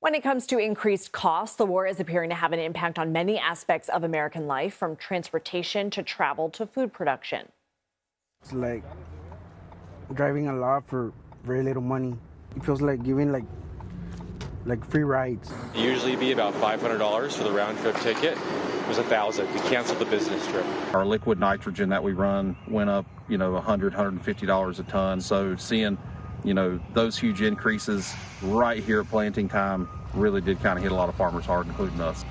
When it comes to increased costs, the war is appearing to have an impact on many aspects of American life, from transportation to travel to food production. It's like driving a lot for very little money. It feels like giving like free rides. It usually be about $500 for the round trip ticket. It was $1,000. We canceled the business trip. Our liquid nitrogen that we run went up, $100, $150 a ton. So seeing, those huge increases right here at planting time really did kind of hit a lot of farmers hard, including us.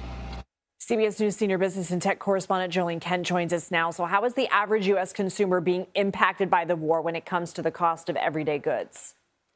CBS News senior business and tech correspondent Jo Ling Kent joins us now. So how is the average U.S. consumer being impacted by the war when it comes to the cost of everyday goods?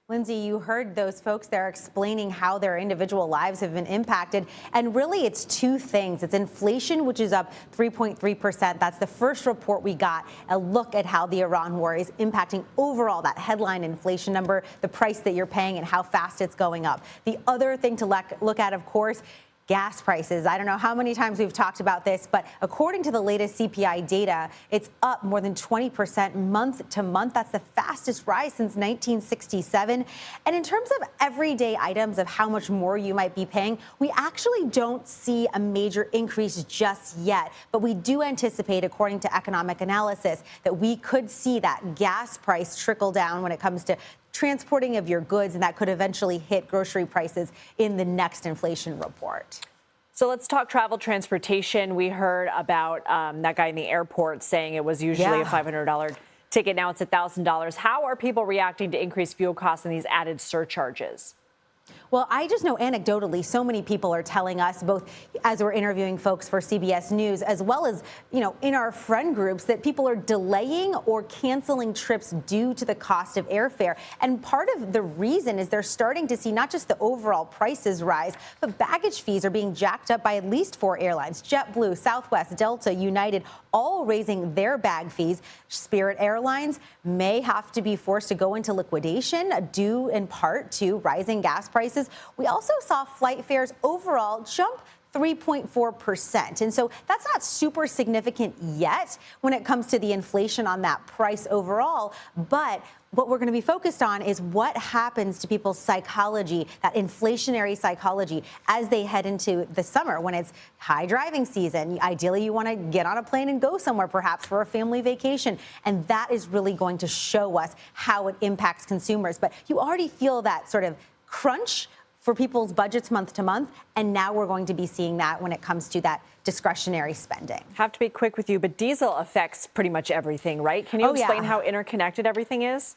Lindsay, you heard those folks there explaining how their individual lives have been impacted. And really, it's two things. It's inflation, which is up 3.3%. That's the first report we got. A look at how the Iran war is impacting overall that headline inflation number, the price that you're paying and how fast it's going up. The other thing to look at, of course, gas prices. I don't know how many times we've talked about this, but according to the latest CPI data, it's up more than 20% month to month. That's the fastest rise since 1967. And in terms of everyday items of how much more you might be paying, we actually don't see a major increase just yet. But we do anticipate, according to economic analysis, that we could see that gas price trickle down when it comes to transporting of your goods, and that could eventually hit grocery prices in the next inflation report. So let's talk travel transportation. We heard about that guy in the airport saying it was usually a $500 ticket. Now it's $1,000. How are people reacting to increased fuel costs and these added surcharges? Well, I just know anecdotally, so many people are telling us, both as we're interviewing folks for CBS News, as well as, in our friend groups, that people are delaying or canceling trips due to the cost of airfare. And part of the reason is they're starting to see not just the overall prices rise, but baggage fees are being jacked up by at least 4 airlines: JetBlue, Southwest, Delta, United, all raising their bag fees. Spirit Airlines may have to be forced to go into liquidation due in part to rising gas prices. We also saw flight fares overall jump 3.4%. And so that's not super significant yet when it comes to the inflation on that price overall. But what we're going to be focused on is what happens to people's psychology, that inflationary psychology, as they head into the summer when it's high driving season. Ideally, you want to get on a plane and go somewhere, perhaps for a family vacation. And that is really going to show us how it impacts consumers. But you already feel that sort of crunch for people's budgets month to month. And now we're going to be seeing that when it comes to that discretionary spending. Have to be quick with you, but diesel affects pretty much everything, right? Can you explain how interconnected everything is?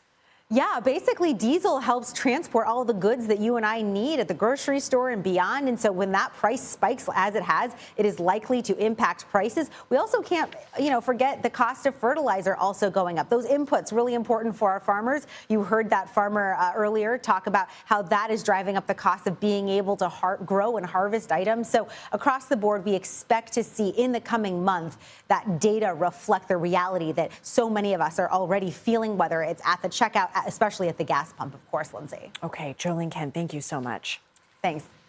Yeah, basically diesel helps transport all the goods that you and I need at the grocery store and beyond. And so when that price spikes as it has, it is likely to impact prices. We also can't, forget the cost of fertilizer also going up. Those inputs really important for our farmers. You heard that farmer earlier talk about how that is driving up the cost of being able to grow and harvest items. So across the board, we expect to see in the coming month that data reflect the reality that so many of us are already feeling, whether it's at the checkout, especially at the gas pump, of course, Lindsay. Okay, Jo Ling Kent, thank you so much. Thanks.